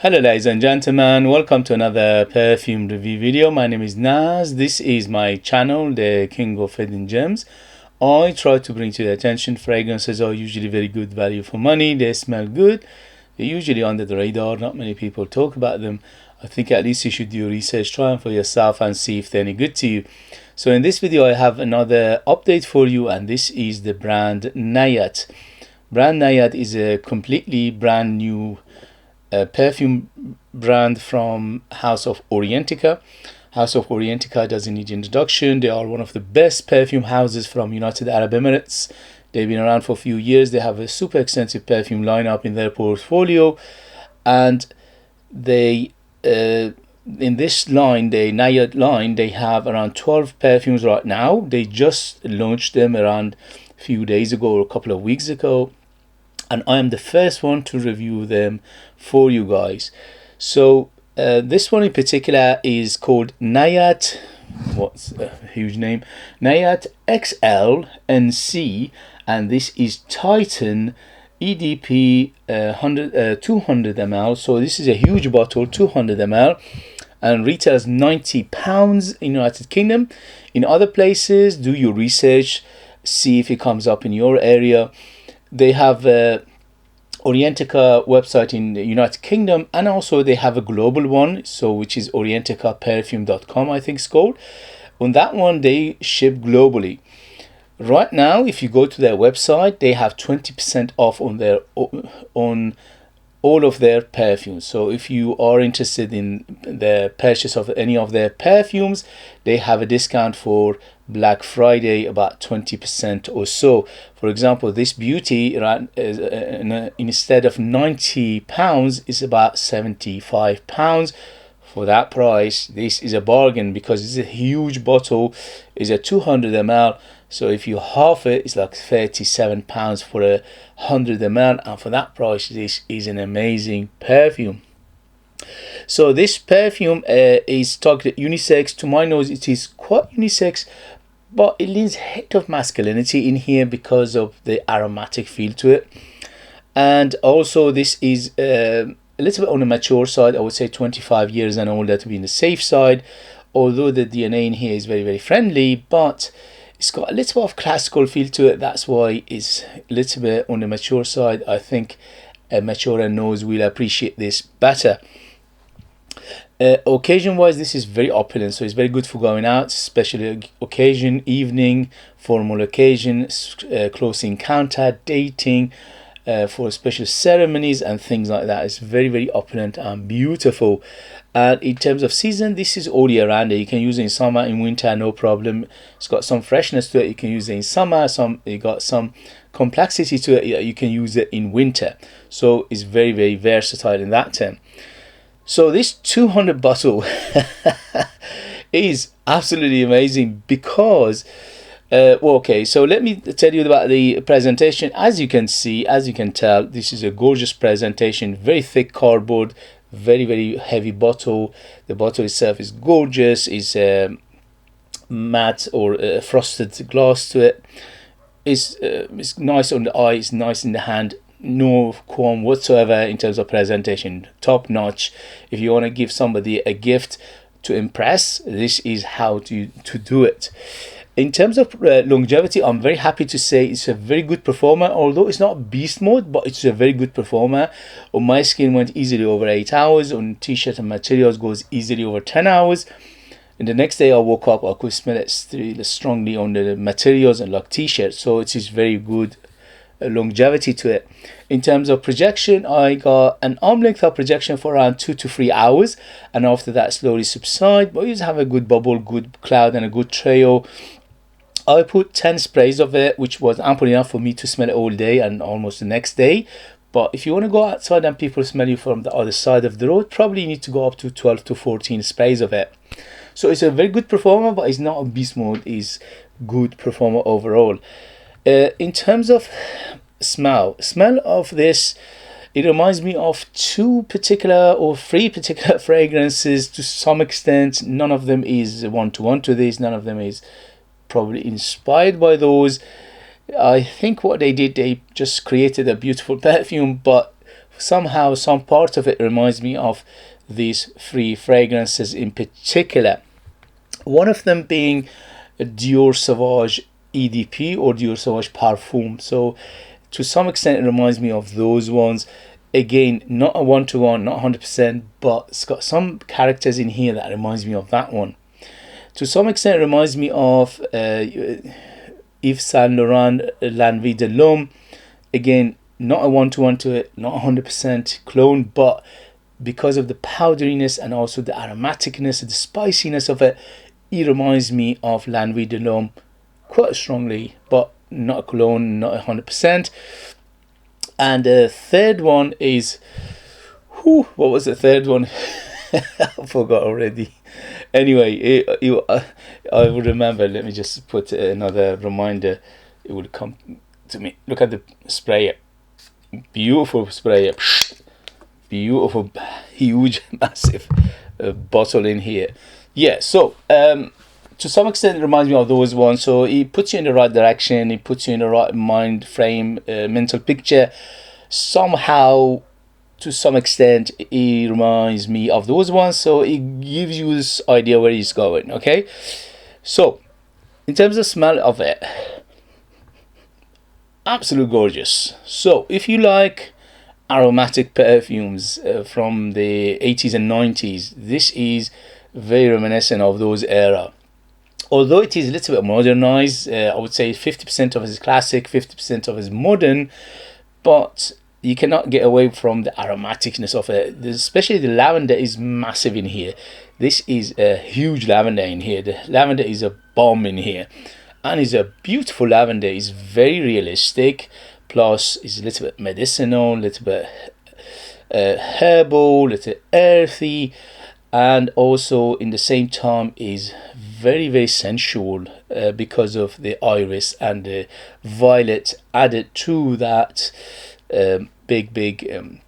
Hello ladies and gentlemen, welcome to another perfume review video. My name is Naz. This is my channel, the King of Hidden Gems. I try to bring to your attention fragrances are usually very good value for money. They smell good. They're usually under the radar. Not many people talk about them. I think at least you should do your research, try them for yourself and see if they're any good to you. So in this video I have another update for you, and this is the brand Nayaat. Brand Nayaat is a completely brand new perfume brand from House of Orientica. House of Orientica doesn't need introduction. They are one of the best perfume houses from United Arab Emirates. They've been around for a few years. They have a super extensive perfume lineup in their portfolio, and they in this line, the Nayaat line, they have around 12 perfumes right now. They just launched them around a few days ago or a couple of weeks ago, and I am the first one to review them for you guys. So this one in particular is called Nayaat, what's a huge name, Nayaat XLNC, and this is Titan EDP 200ml. so this is a huge bottle, 200ml, and retails £90 in United Kingdom. In other places, do your research, see if it comes up in your area. They have a Orientica website in the United Kingdom, and also they have a global one, so which is orienticaperfume.com, I think it's called. On that one they ship globally. Right now, if you go to their website, they have 20% off on their all of their perfumes. So if you are interested in the purchase of any of their perfumes, they have a discount for Black Friday, about 20% or so. For example, this beauty, instead of £90 is about £75. For that price, this is a bargain because it's a huge bottle. It's a 200ml, so if you half it, it's like £37 for a 100ml, and for that price, this is an amazing perfume. So this perfume is targeted unisex. To my nose, it is quite unisex, but it leans a hint of masculinity in here because of the aromatic feel to it. And also this is a little bit on the mature side. I would say 25 years and older to be in the safe side, although the DNA in here is very, very friendly, but it's got a little bit of classical feel to it. That's why it's a little bit on the mature side. I think a mature nose will appreciate this better. Occasion wise, this is very opulent, so it's very good for going out, especially occasion, evening, formal occasion, close encounter, dating, for special ceremonies and things like that. It's very, very opulent and beautiful. And in terms of season, this is all year round. You can use it in summer, in winter, no problem. It's got some freshness to it. You can use it in summer. You got some complexity to it. You can use it in winter. So it's very, very versatile in that term. So this 200 bottle is absolutely amazing because okay, so let me tell you about the presentation. As you can see, as you can tell, this is a gorgeous presentation. Very thick cardboard, very, very heavy bottle. The bottle itself is gorgeous. It's matte or frosted glass to it. It's nice on the eye, it's nice in the hand. No qualm whatsoever in terms of presentation, top notch. If you want to give somebody a gift to impress, this is how to do it. In terms of longevity, I'm very happy to say it's a very good performer, although it's not beast mode, but it's a very good performer. On my skin went easily over 8 hours, on t-shirt and materials goes easily over 10 hours. And the next day I woke up, I could smell it strongly on the materials and like t-shirt, so it is very good longevity to it. In terms of projection, I got an arm length of projection for around 2 to 3 hours, and after that slowly subside, but you just have a good bubble, good cloud, and a good trail. I put 10 sprays of it, which was ample enough for me to smell it all day and almost the next day. But if you want to go outside and people smell you from the other side of the road, probably you need to go up to 12 to 14 sprays of it. So it's a very good performer, but it's not a beast mode. It's good performer overall. In terms of smell of this, it reminds me of 3 particular fragrances to some extent. None of them is one-to-one to this. None of them is probably inspired by those. I think what they did, they just created a beautiful perfume, but somehow some part of it reminds me of these three fragrances in particular. One of them being Dior Sauvage EDP or Dior Sauvage Parfum. So to some extent it reminds me of those ones. Again, not a one-to-one, not 100%, but it's got some characters in here that reminds me of that one. To some extent it reminds me of Yves Saint Laurent L'Envie de l'Homme. Again, not a one-to-one to it, not 100% clone, but because of the powderiness and also the aromaticness, the spiciness of it, it reminds me of L'Envie de l'Homme quite strongly, but not a clone, not 100%. And the third one is, what was the third one? I forgot already. Anyway, I would remember. Let me just put another reminder. It would come to me. Look at the sprayer. Beautiful sprayer. Beautiful, huge, massive bottle in here. Yeah, so to some extent it reminds me of those ones. So it puts you in the right direction, it puts you in the right mind frame, mental picture. Somehow, to some extent, it reminds me of those ones, so it gives you this idea where he's going. Okay, so in terms of smell of it, absolute gorgeous. So if you like aromatic perfumes from the 80s and 90s, this is very reminiscent of those era. Although it is a little bit modernized, I would say 50% of it is classic, 50% of it is modern, but you cannot get away from the aromaticness of it. Especially the lavender is massive in here. This is a huge lavender in here. The lavender is a bomb in here, and it's a beautiful lavender. It's very realistic, plus it's a little bit medicinal, a little bit herbal, a little earthy, and also in the same time is very, very sensual because of the iris and the violet added to that big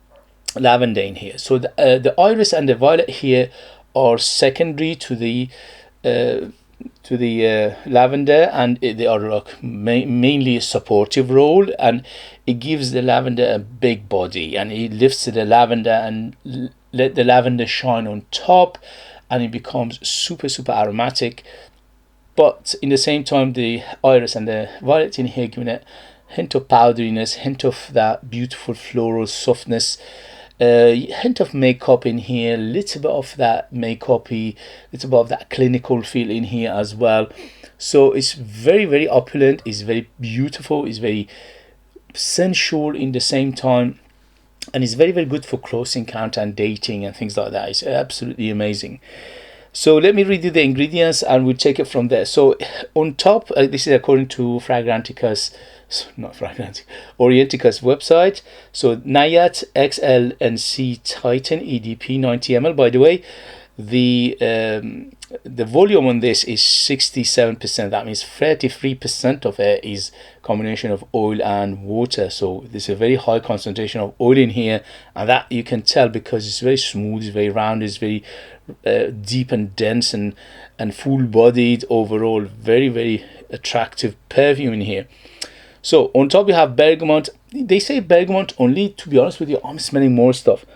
lavender in here. So the iris and the violet here are secondary to the lavender, and they are like mainly a supportive role, and it gives the lavender a big body, and it lifts the lavender and let the lavender shine on top, and it becomes super aromatic. But in the same time, the iris and the violet in here giving it hint of powderiness, hint of that beautiful floral softness, hint of makeup in here, little bit of that makeup-y, little bit of that clinical feel in here as well. So it's very opulent, it's very beautiful, it's very sensual in the same time, and it's very good for close encounter and dating and things like that. It's absolutely amazing. So let me read you the ingredients and we'll take it from there. So on top, this is according to Orientica's website. So Nayaat XLNC Titan EDP 90ml. By the way, the volume on this is 67%. That means 33% of it is combination of oil and water. So there's a very high concentration of oil in here, and that you can tell because it's very smooth, it's very round, it's very deep and dense and full bodied. Overall, very attractive perfume in here. So on top we have bergamot. They say bergamot only. To be honest with you, I'm smelling more stuff.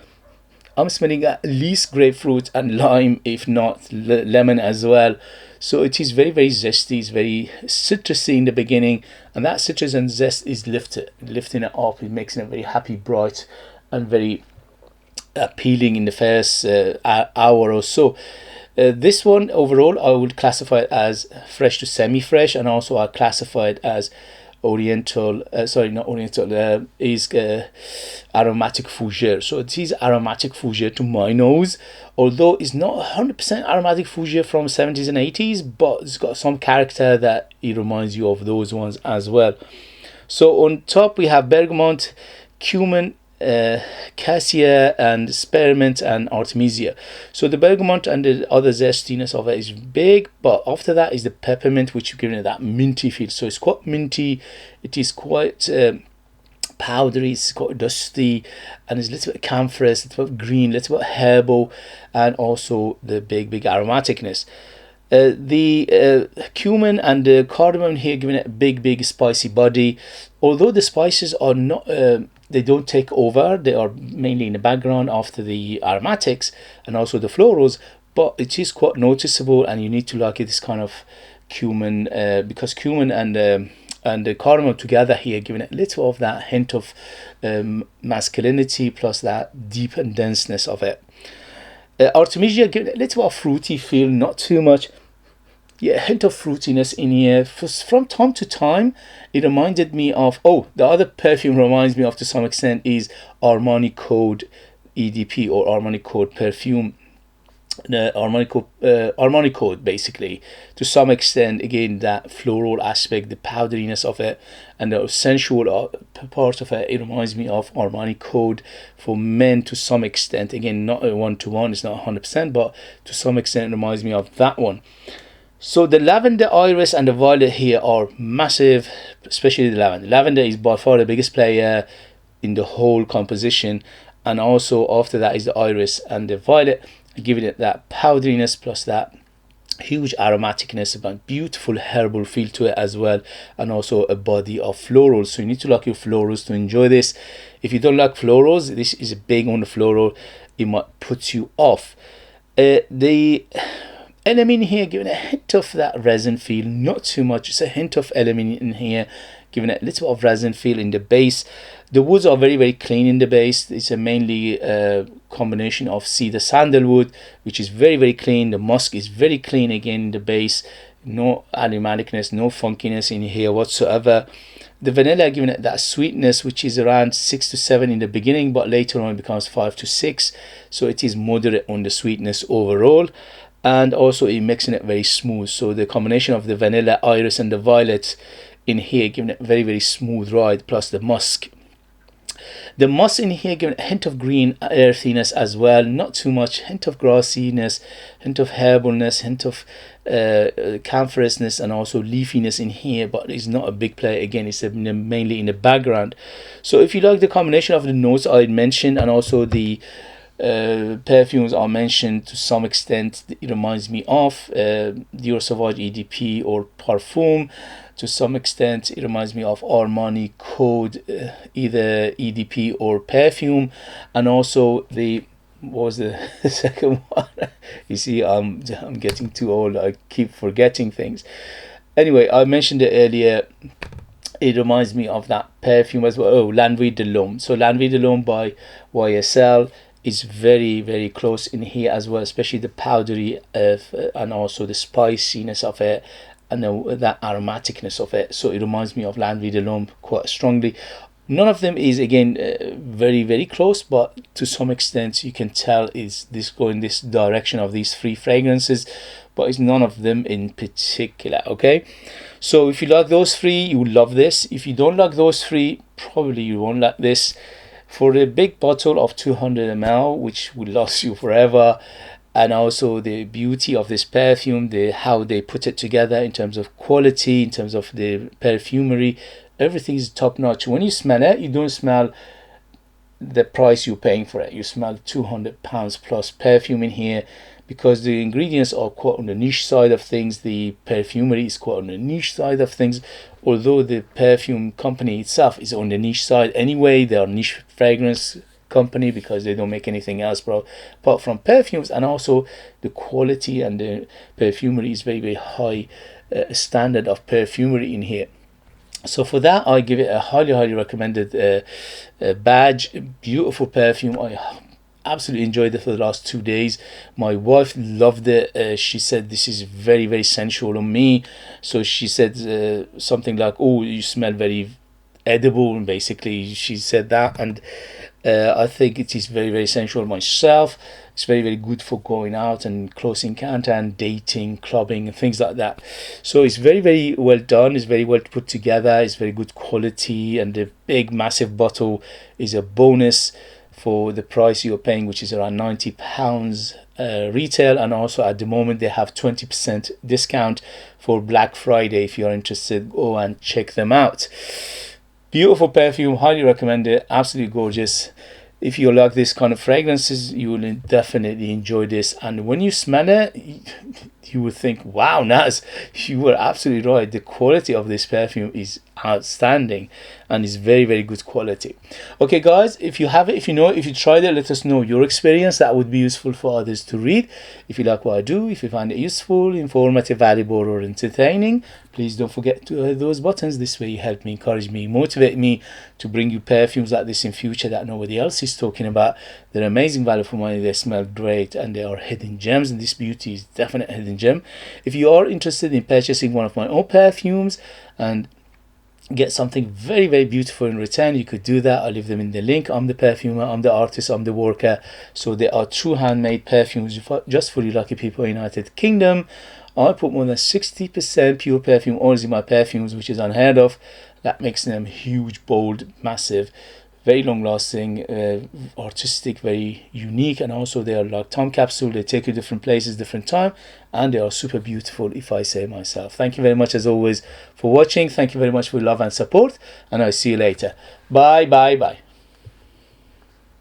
I'm smelling at least grapefruit and lime, if not lemon as well. So it is very zesty, it's very citrusy in the beginning, and that citrus and zest is lifting it up. It makes it very happy, bright, and very appealing in the first hour or so. This one overall I would classify it as fresh to semi-fresh, and also I classify it as Oriental, is aromatic fougere. So it is aromatic fougere to my nose, although it's not 100% aromatic fougere from 70s and 80s, but it's got some character that it reminds you of those ones as well. So on top we have bergamot, cumin, cassia and spearmint and artemisia. So the bergamot and the other zestiness of it is big, but after that is the peppermint, which is giving it that minty feel. So it's quite minty, it is quite powdery, it's quite dusty, and it's a little bit camphorous, a little bit green, a little bit herbal, and also the big aromaticness. The cumin and the cardamom here giving it a big spicy body. Although the spices are not they don't take over. They are mainly in the background after the aromatics and also the florals, but it is quite noticeable, and you need to like this kind of cumin, because cumin and the cardamom together here, giving it a little of that hint of masculinity plus that deep and denseness of it. Artemisia giving it a little of fruity feel, not too much. Yeah, a hint of fruitiness in here. From time to time, it reminded me of, oh, the other perfume reminds me of to some extent is Armani Code EDP, or Armani Code perfume. Armani Code, basically, to some extent, again, that floral aspect, the powderiness of it, and the sensual part of it, it reminds me of Armani Code for men to some extent. Again, not a one-to-one, it's not 100%, but to some extent it reminds me of that one. So the lavender, iris, and the violet here are massive, especially the lavender. Lavender is by far the biggest player in the whole composition, and also after that is the iris and the violet, giving it that powderiness plus that huge aromaticness, but beautiful herbal feel to it as well, and also a body of florals. So you need to like your florals to enjoy this. If you don't like florals, this is a big on the floral, it might put you off. The element here giving a hint of that resin feel, not too much, it's a hint of element in here, giving it a little of resin feel in the base. The woods are very, very clean in the base. It's a mainly combination of cedar sandalwood, which is very, very clean. The musk is very clean again in the base. No aromaticness, no funkiness in here whatsoever. The vanilla giving it that sweetness, which is around 6 to 7 in the beginning, but later on it becomes 5 to 6. So it is moderate on the sweetness overall. And also it mixing it very smooth. So the combination of the vanilla, iris, and the violet in here giving it very, very smooth ride, plus the musk. The musk in here giving a hint of green earthiness as well, not too much, hint of grassiness, hint of herbalness, hint of camphorusousness, and also leafiness in here, but it's not a big player. Again, it's mainly in the background. So if you like the combination of the notes I mentioned, and also the perfumes are mentioned to some extent, it reminds me of Dior Sauvage EDP or Parfum. To some extent it reminds me of Armani Code, either EDP or perfume. And also the, what was the second one? You see, I'm getting too old, I keep forgetting things. Anyway, I mentioned it earlier, it reminds me of that perfume as well. Oh, L'Envie de l'Homme. So L'Envie de l'Homme by YSL is very, very close in here as well, especially the powdery and also the spiciness of it, and that aromaticness of it. So it reminds me of L'Envie de l'Homme quite strongly. None of them is, again, very, very close, but to some extent you can tell is this going this direction of these three fragrances, but it's none of them in particular. Okay, so if you like those three, you will love this. If you don't like those three, probably you won't like this. For the big bottle of 200 ml, which will last you forever, and also the beauty of this perfume, how they put it together in terms of quality, in terms of the perfumery, everything is top notch. When you smell it, you don't smell the price you're paying for it. You smell £200 plus perfume in here, because the ingredients are quite on the niche side of things. The perfumery is quite on the niche side of things, although the perfume company itself is on the niche side anyway. They are niche fragrance company because they don't make anything else, bro, apart from perfumes. And also the quality and the perfumery is very, very high standard of perfumery in here. So for that, I give it a highly, highly recommended badge. Beautiful perfume. I absolutely enjoyed it for the last 2 days. My wife loved it. She said this is very, very sensual on me. So she said something like, oh, you smell very edible, and basically she said that. And I think it is very, very sensual myself. It's very, very good for going out and close encounter and dating, clubbing, and things like that. So it's very, very well done. It's very well put together. It's very good quality, and the big massive bottle is a bonus for the price you're paying, which is around £90 retail. And also at the moment they have 20% discount for Black Friday. If you're interested, go and check them out. Beautiful perfume, highly recommend it, absolutely gorgeous. If you like this kind of fragrances, you will definitely enjoy this. And when you smell it, you would think, wow, Naz, you were absolutely right. The quality of this perfume is outstanding and is very, very good quality. Okay, guys, if you have it, if you know it, if you tried it, let us know your experience. That would be useful for others to read. If you like what I do, if you find it useful, informative, valuable, or entertaining, please don't forget to hit those buttons. This way you help me, encourage me, motivate me to bring you perfumes like this in future that nobody else is talking about. They're amazing value for money, they smell great, and they are hidden gems, and this beauty is definitely a hidden gem. If you are interested in purchasing one of my own perfumes and get something very, very beautiful in return, you could do that. I'll leave them in the link. I'm the perfumer, I'm the artist, I'm the worker. So they are true handmade perfumes just for you lucky people in the United Kingdom. I put more than 60% pure perfume oils in my perfumes, which is unheard of. That makes them huge, bold, massive, very long lasting, artistic, very unique, and also they are like time capsule. They take you different places, different time, and they are super beautiful, if I say myself. Thank you very much as always for watching. Thank you very much for your love and support, and I'll see you later. Bye bye bye.